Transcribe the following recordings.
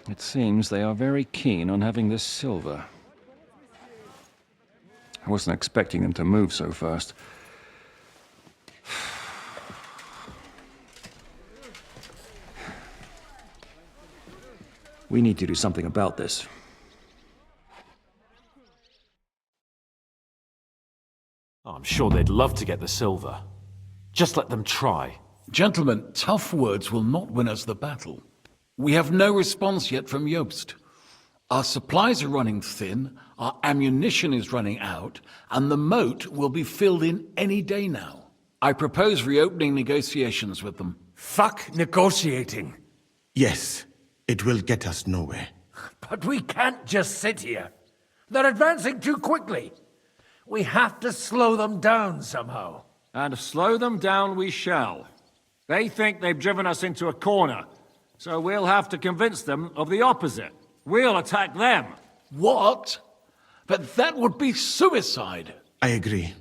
It seems they are very keen on having this silver. I wasn't expecting them to move so fast. We need to do something about this. I'm sure they'd love to get the silver. Just let them try. Gentlemen, tough words will not win us the battle. We have no response yet from Jobst. Our supplies are running thin, our ammunition is running out, and the moat will be filled in any day now. I propose reopening negotiations with them. Fuck negotiating. Yes, it will get us nowhere. But we can't just sit here. They're advancing too quickly. We have to slow them down somehow. And slow them down we shall. They think they've driven us into a corner, so we'll have to convince them of the opposite. We'll attack them. What? But that would be suicide. I agree.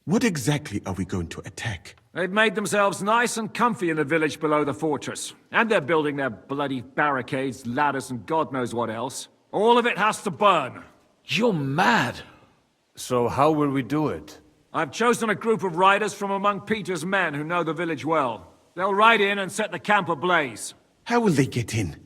What exactly are we going to attack? They've made themselves nice and comfy in the village below the fortress. And they're building their bloody barricades, ladders, and God knows what else. All of it has to burn. You're mad. So how will we do it? I've chosen a group of riders from among Peter's men who know the village well. They'll ride in and set the camp ablaze. How will they get in?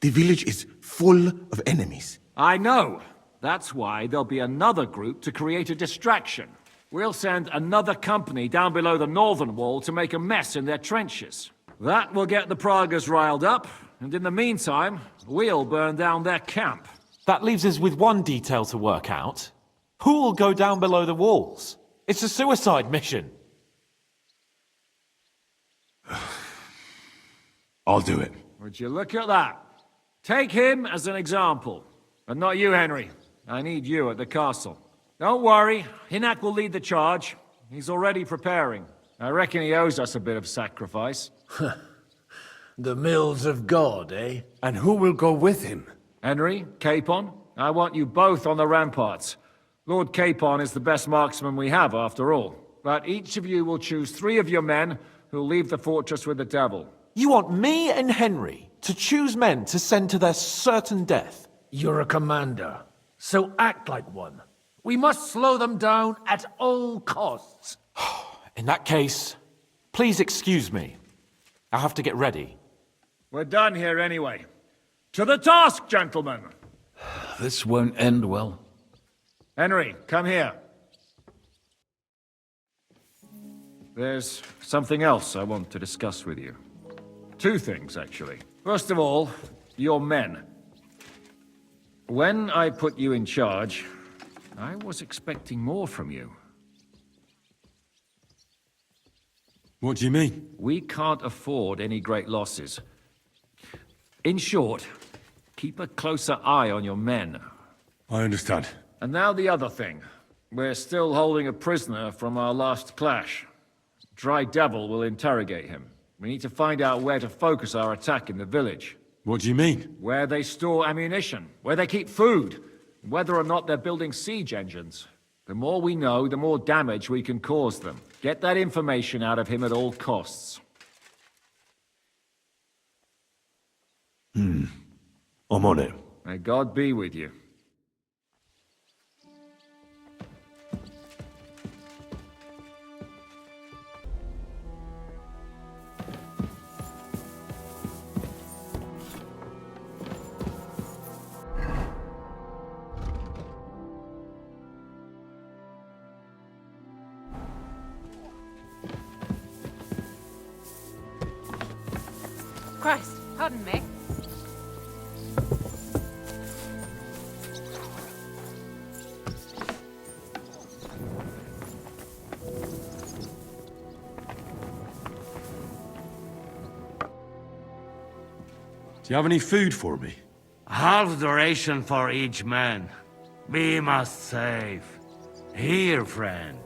The village is full of enemies. I know. That's why there'll be another group to create a distraction. We'll send another company down below the northern wall to make a mess in their trenches. That will get the Pragas riled up, and in the meantime, we'll burn down their camp. That leaves us with one detail to work out. Who will go down below the walls? It's a suicide mission. I'll do it. Would you look at that? Take him as an example. But not you, Henry. I need you at the castle. Don't worry, Hinak will lead the charge. He's already preparing. I reckon he owes us a bit of sacrifice. The mills of God, eh? And who will go with him? Henry, Capon, I want you both on the ramparts. Lord Capon is the best marksman we have, after all. But each of you will choose 3 of your men who'll leave the fortress with the devil. You want me and Henry to choose men to send to their certain death? You're a commander, so act like one. We must slow them down at all costs. In that case, please excuse me. I have to get ready. We're done here anyway. To the task, gentlemen! This won't end well. Henry, come here. There's something else I want to discuss with you. 2 things, actually. First of all, your men. When I put you in charge, I was expecting more from you. What do you mean? We can't afford any great losses. In short, keep a closer eye on your men. I understand. And now the other thing. We're still holding a prisoner from our last clash. Dry Devil will interrogate him. We need to find out where to focus our attack in the village. What do you mean? Where they store ammunition, where they keep food, whether or not they're building siege engines. The more we know, the more damage we can cause them. Get that information out of him at all costs. I'm on it. May God be with you. Christ, pardon me. Do you have any food for me? Half the ration for each man. We must save. Here, friend.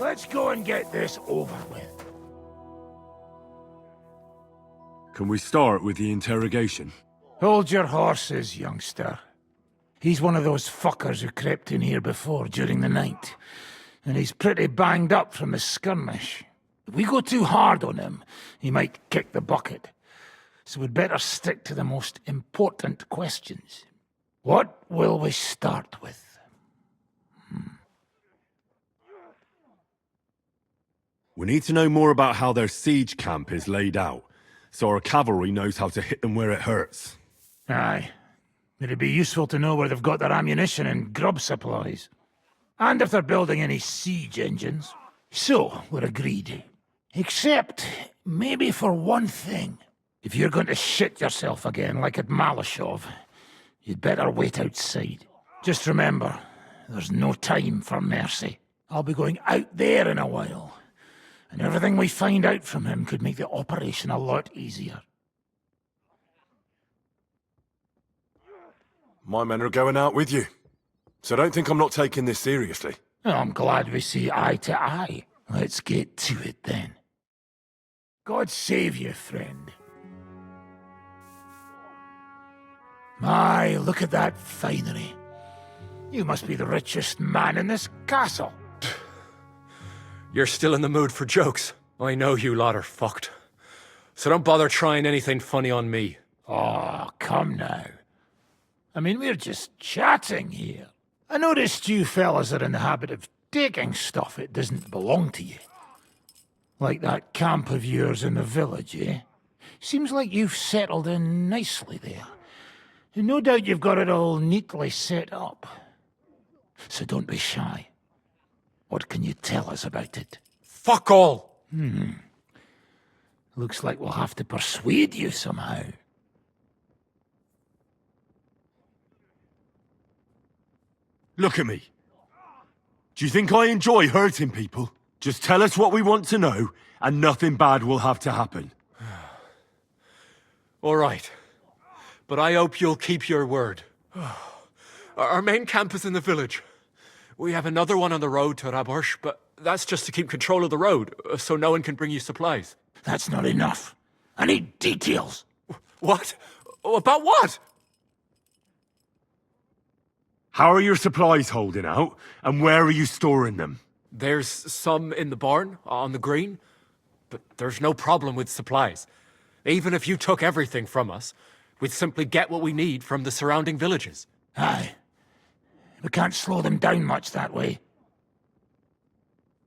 Let's go and get this over with. Can we start with the interrogation? Hold your horses, youngster. He's one of those fuckers who crept in here before during the night. And he's pretty banged up from the skirmish. If we go too hard on him, he might kick the bucket. So we'd better stick to the most important questions. What will we start with? We need to know more about how their siege camp is laid out, so our cavalry knows how to hit them where it hurts. Aye. It'd be useful to know where they've got their ammunition and grub supplies. And if they're building any siege engines. So, we're agreed. Except, maybe for one thing. If you're going to shit yourself again, like at Malashov, you'd better wait outside. Just remember, there's no time for mercy. I'll be going out there in a while. And everything we find out from him could make the operation a lot easier. My men are going out with you, so don't think I'm not taking this seriously. I'm glad we see eye to eye. Let's get to it then. God save you, friend. My, look at that finery. You must be the richest man in this castle. You're still in the mood for jokes. I know you lot are fucked. So don't bother trying anything funny on me. Oh, come now. I mean, we're just chatting here. I noticed you fellas are in the habit of taking stuff that doesn't belong to you. Like that camp of yours in the village, eh? Seems like you've settled in nicely there. And no doubt you've got it all neatly set up. So don't be shy. What can you tell us about it? Fuck all! Looks like we'll have to persuade you somehow. Look at me. Do you think I enjoy hurting people? Just tell us what we want to know, and nothing bad will have to happen. All right. But I hope you'll keep your word. Our main camp is in the village. We have another one on the road to Raborsh, but that's just to keep control of the road, so no one can bring you supplies. That's not enough. I need details. What? About what? How are your supplies holding out, and where are you storing them? There's some in the barn, on the green, but there's no problem with supplies. Even if you took everything from us, we'd simply get what we need from the surrounding villages. Aye. We can't slow them down much that way.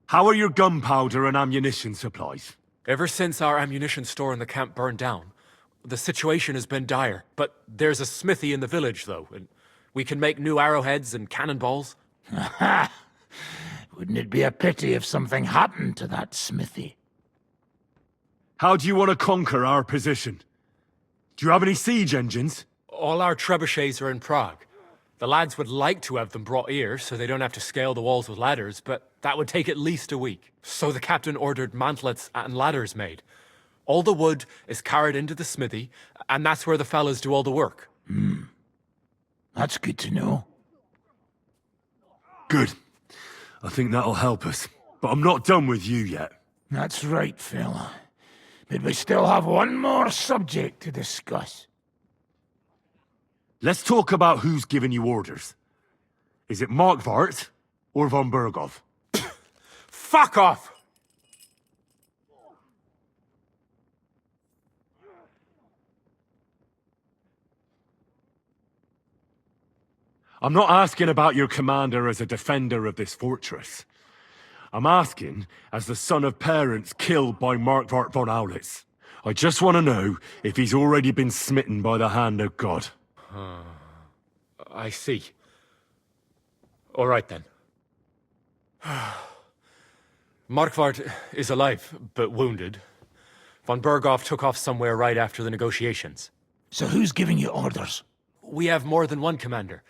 How are your gunpowder and ammunition supplies? Ever since our ammunition store in the camp burned down, the situation has been dire. But there's a smithy in the village, though, and we can make new arrowheads and cannonballs. Ha! Wouldn't it be a pity if something happened to that smithy? How do you want to conquer our position? Do you have any siege engines? All our trebuchets are in Prague. The lads would like to have them brought here so they don't have to scale the walls with ladders, but that would take at least a week. So the captain ordered mantlets and ladders made. All the wood is carried into the smithy, and that's where the fellas do all the work. That's good to know. Good. I think that'll help us. But I'm not done with you yet. That's right, fella. But we still have one more subject to discuss. Let's talk about who's giving you orders. Is it Markvart or von Bergov? Fuck off! I'm not asking about your commander as a defender of this fortress. I'm asking as the son of parents killed by Markvart von Aulitz. I just want to know if he's already been smitten by the hand of God. I see. All right then. Markvart is alive, but wounded. Von Berghoff took off somewhere right after the negotiations. So who's giving you orders? We have more than one commander.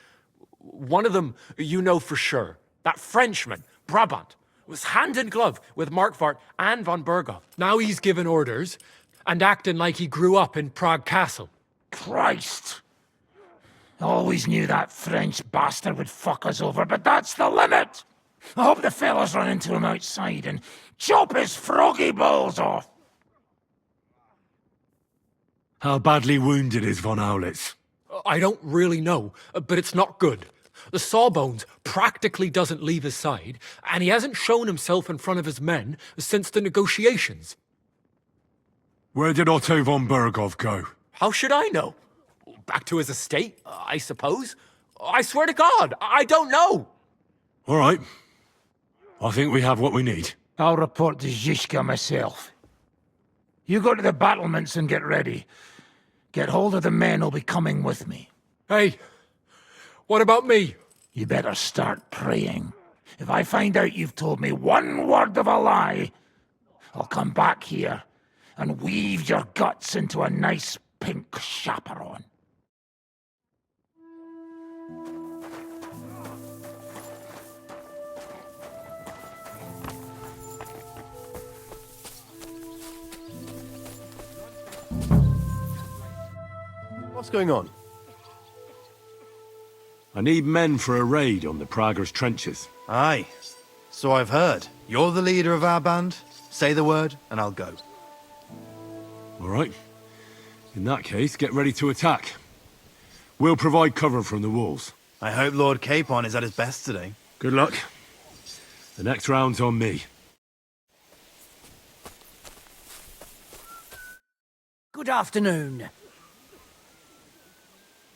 One of them you know for sure. That Frenchman, Brabant, was hand in glove with Markvart and von Berghoff. Now he's given orders and acting like he grew up in Prague Castle. Christ! Always knew that French bastard would fuck us over, but that's the limit! I hope the fellas run into him outside and chop his froggy balls off! How badly wounded is von Aulitz? I don't really know, but it's not good. The sawbones practically doesn't leave his side, and he hasn't shown himself in front of his men since the negotiations. Where did Otto von Berghoff go? How should I know? Back to his estate, I suppose. I swear to God, I don't know. All right. I think we have what we need. I'll report to Zhishka myself. You go to the battlements and get ready. Get hold of the men who'll be coming with me. Hey, what about me? You better start praying. If I find out you've told me one word of a lie, I'll come back here and weave your guts into a nice pink chaperon. What's going on? I need men for a raid on the Prager's trenches. Aye, so I've heard. You're the leader of our band. Say the word, and I'll go. All right. In that case, get ready to attack. We'll provide cover from the walls. I hope Lord Capon is at his best today. Good luck. The next round's on me. Good afternoon.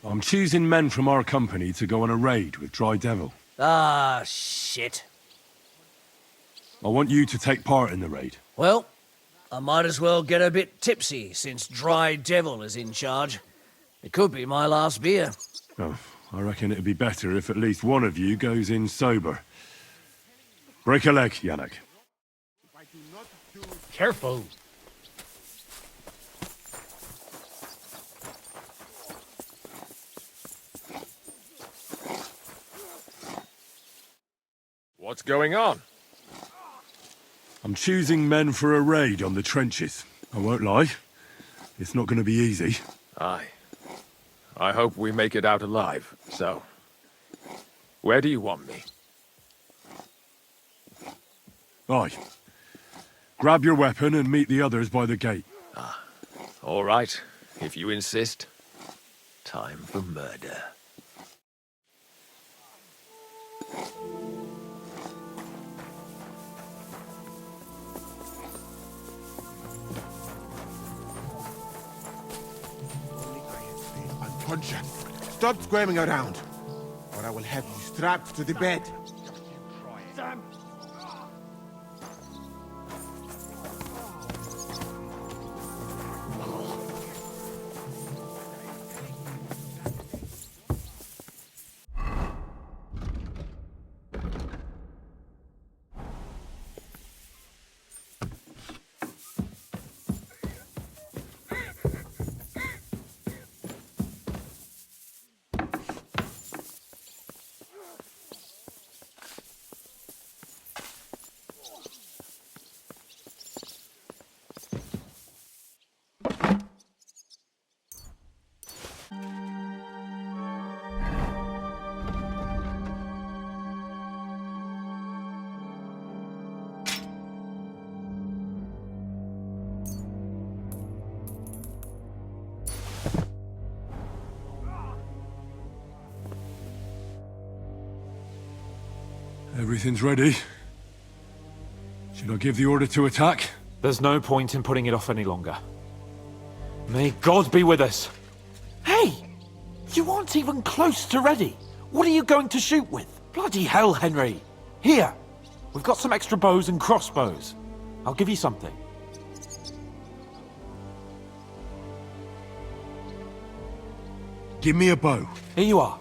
I'm choosing men from our company to go on a raid with Dry Devil. Ah, shit. I want you to take part in the raid. Well, I might as well get a bit tipsy since Dry Devil is in charge. It could be my last beer. Oh, I reckon it'd be better if at least one of you goes in sober. Break a leg, Yannick. Careful. What's going on? I'm choosing men for a raid on the trenches. I won't lie. It's not going to be easy. Aye. I hope we make it out alive, so... Where do you want me? Aye. Grab your weapon and meet the others by the gate. All right, if you insist. Time for murder. Unconscious. Stop squirming around, or I will have you strapped to the bed. Everything's ready. Should I give the order to attack? There's no point in putting it off any longer. May God be with us. Hey! You aren't even close to ready. What are you going to shoot with? Bloody hell, Henry. Here. We've got some extra bows and crossbows. I'll give you something. Give me a bow. Here you are.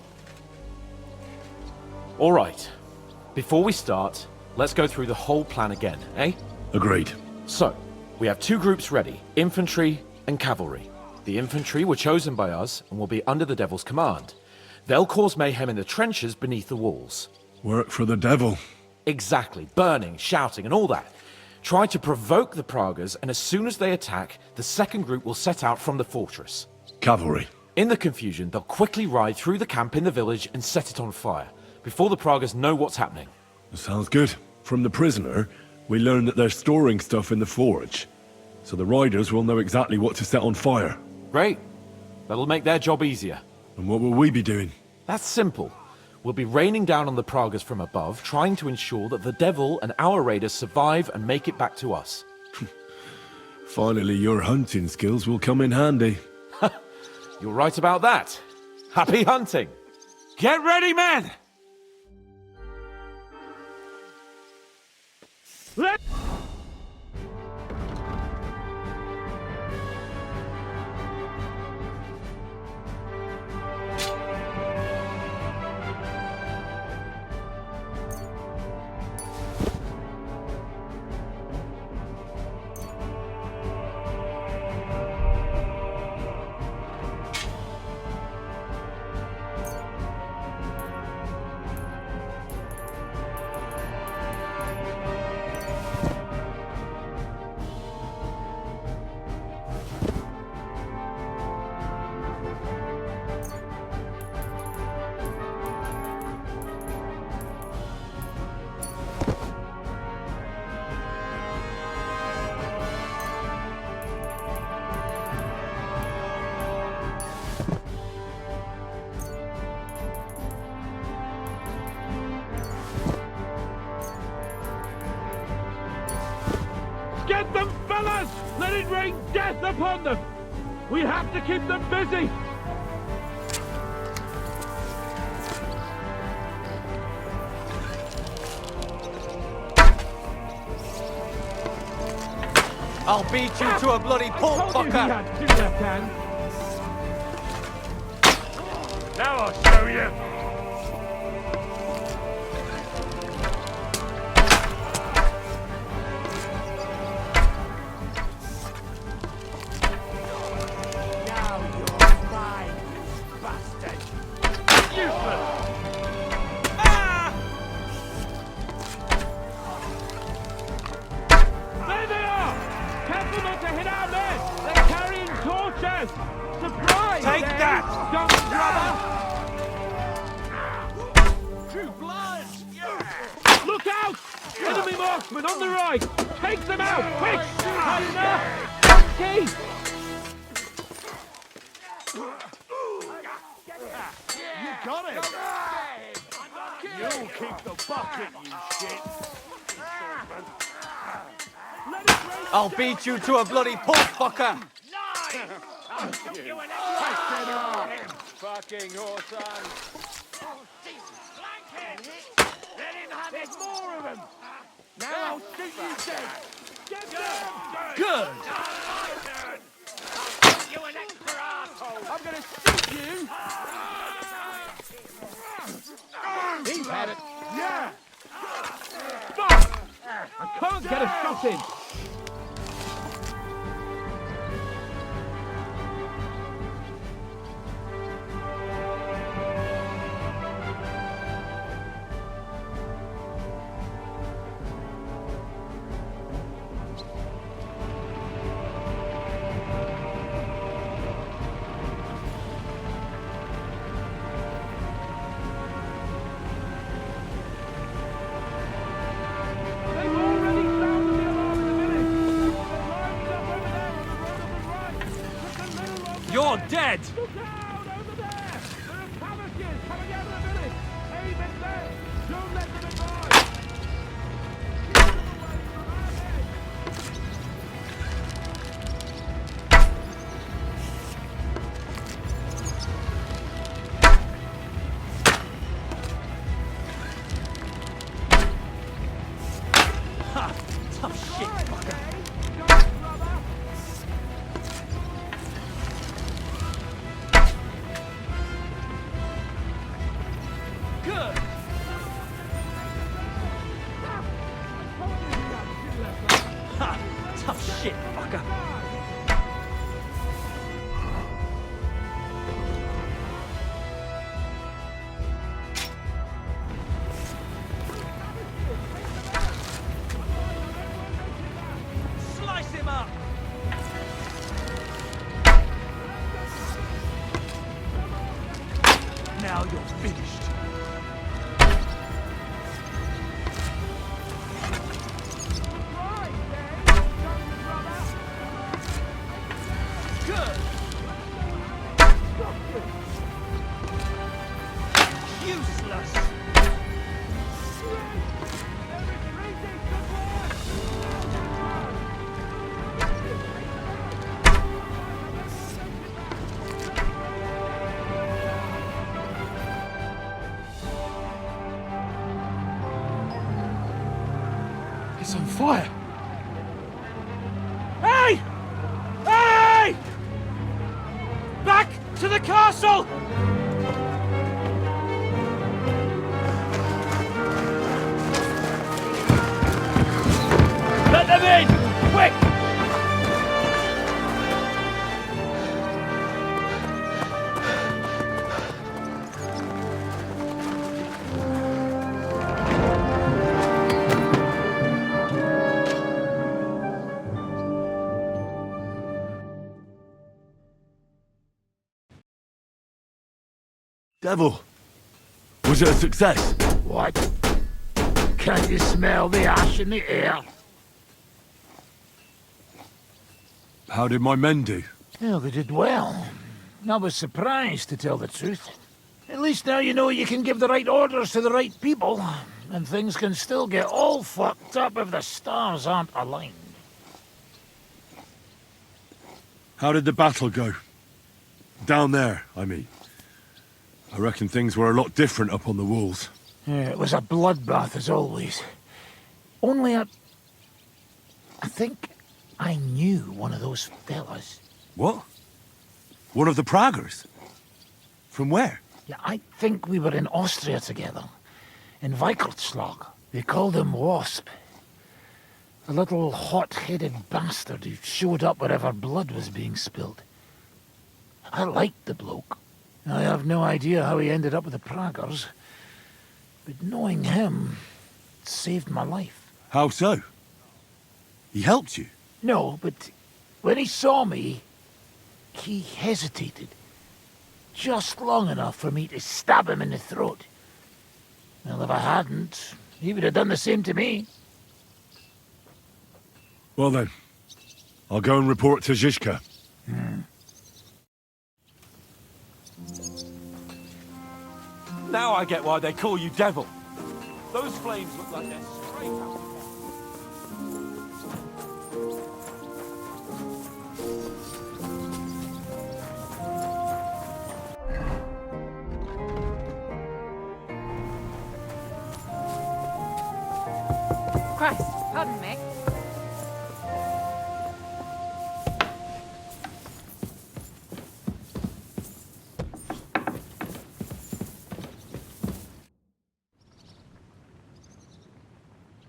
All right. Before we start, let's go through the whole plan again, eh? Agreed. So, we have two groups ready, infantry and cavalry. The infantry were chosen by us and will be under the Devil's command. They'll cause mayhem in the trenches beneath the walls. Work for the devil. Exactly, burning, shouting and all that. Try to provoke the Pragas, and as soon as they attack, the second group will set out from the fortress. Cavalry. In the confusion, they'll quickly ride through the camp in the village and set it on fire, before the Pragas know what's happening. Sounds good. From the prisoner, we learned that they're storing stuff in the forge. So the riders will know exactly what to set on fire. Great. That'll make their job easier. And what will we be doing? That's simple. We'll be raining down on the Pragas from above, trying to ensure that the Devil and our raiders survive and make it back to us. Finally, your hunting skills will come in handy. You're right about that. Happy hunting! Get ready, men! Get them, fellas! Let it rain death upon them! We have to keep them busy! I'll beat you to a bloody pulp, fucker! Now I'll show you! Take that! True blood! Look out! Enemy marksman on the right! Take them out! Quick! Hunter! Monkey! You got it! You keep the bucket, you shit! I'll beat you to a bloody pulp, fucker! Fucking horse-on! Let him have it! More of them! Now I'll shoot you dead! Get them! Good! You an extra asshole! I'm gonna shoot you! He's had it! Yeah! Fuck! I can't get a shot in! You're dead! Look out! Over there! There are Palanquins coming out of the village! Aim at them! Don't let them advance! Tough shit, fucker. Good. Ha! Tough shit, fucker. Slice him up! Now you're finished. Good. Useless. It's on fire. Hey! Hey! Back to the castle! Let them in! Quick! Devil, was it a success? What? Can't you smell the ash in the air? How did my men do? Well, they did well. I was surprised, to tell the truth. At least now you know you can give the right orders to the right people, and things can still get all fucked up if the stars aren't aligned. How did the battle go? Down there, I mean. I reckon things were a lot different up on the walls. Yeah, it was a bloodbath as always. Only I think I knew one of those fellas. What? One of the Praggers? From where? Yeah, I think we were in Austria together. In Weikertslag. They called him Wasp. A little hot-headed bastard who showed up wherever blood was being spilled. I liked the bloke. I have no idea how he ended up with the Praggers, but knowing him saved my life. How so? He helped you? No, but when he saw me, he hesitated. Just long enough for me to stab him in the throat. Well, if I hadn't, he would have done the same to me. Well then, I'll go and report to Zizka. Now I get why they call you Devil. Those flames look like they're straight out of hell. Christ, pardon me.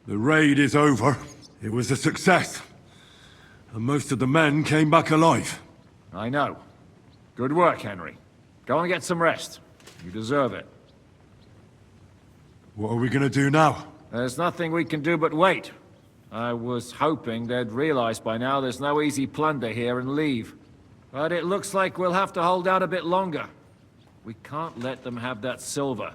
The raid is over. It was a success. And most of the men came back alive. I know. Good work, Henry. Go and get some rest. You deserve it. What are we gonna do now? There's nothing we can do but wait. I was hoping they'd realize by now there's no easy plunder here and leave. But it looks like we'll have to hold out a bit longer. We can't let them have that silver.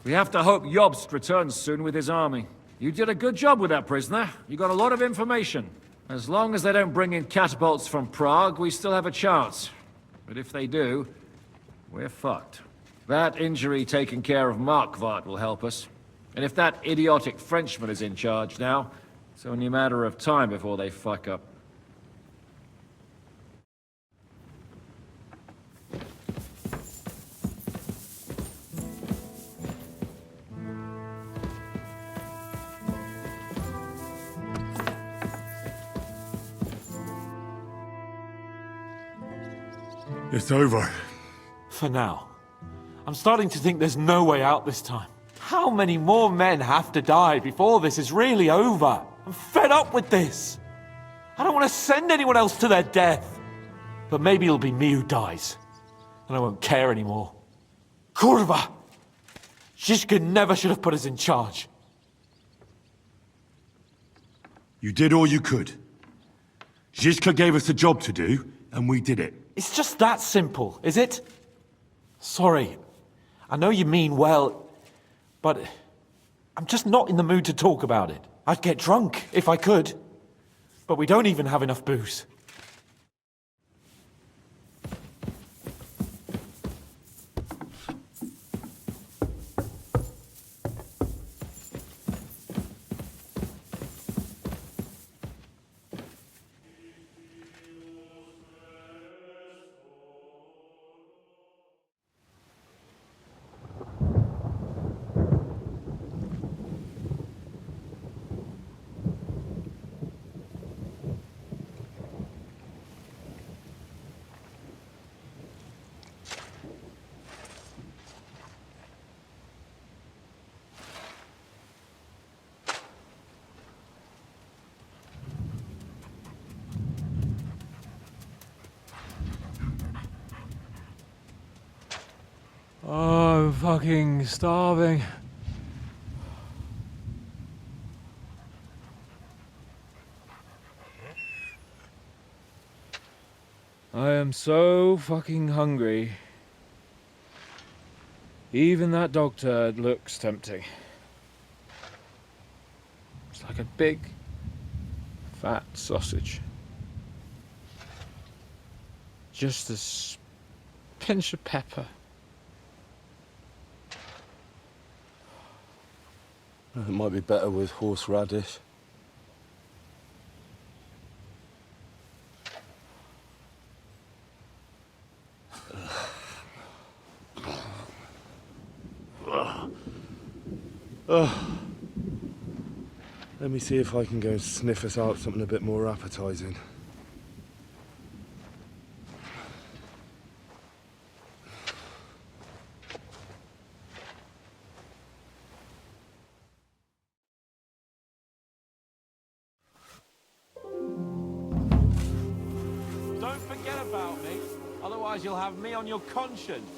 We have to hope Jobst returns soon with his army. You did a good job with that prisoner. You got a lot of information. As long as they don't bring in catapults from Prague, we still have a chance. But if they do, we're fucked. That injury taken care of Markvart will help us. And if that idiotic Frenchman is in charge now, it's only a matter of time before they fuck up. It's over. For now. I'm starting to think there's no way out this time. How many more men have to die before this is really over? I'm fed up with this. I don't want to send anyone else to their death. But maybe it'll be me who dies. And I won't care anymore. Kurva! Zizka never should have put us in charge. You did all you could. Zizka gave us a job to do, and we did it. It's just that simple, is it? Sorry. I know you mean well, but I'm just not in the mood to talk about it. I'd get drunk if I could. But we don't even have enough booze. Oh, I'm fucking starving. I am so fucking hungry. Even that dog turd looks tempting. It's like a big, fat sausage. Just a pinch of pepper. It might be better with horseradish. Let me see if I can go and sniff us out something a bit more appetizing. Don't forget about me, otherwise you'll have me on your conscience.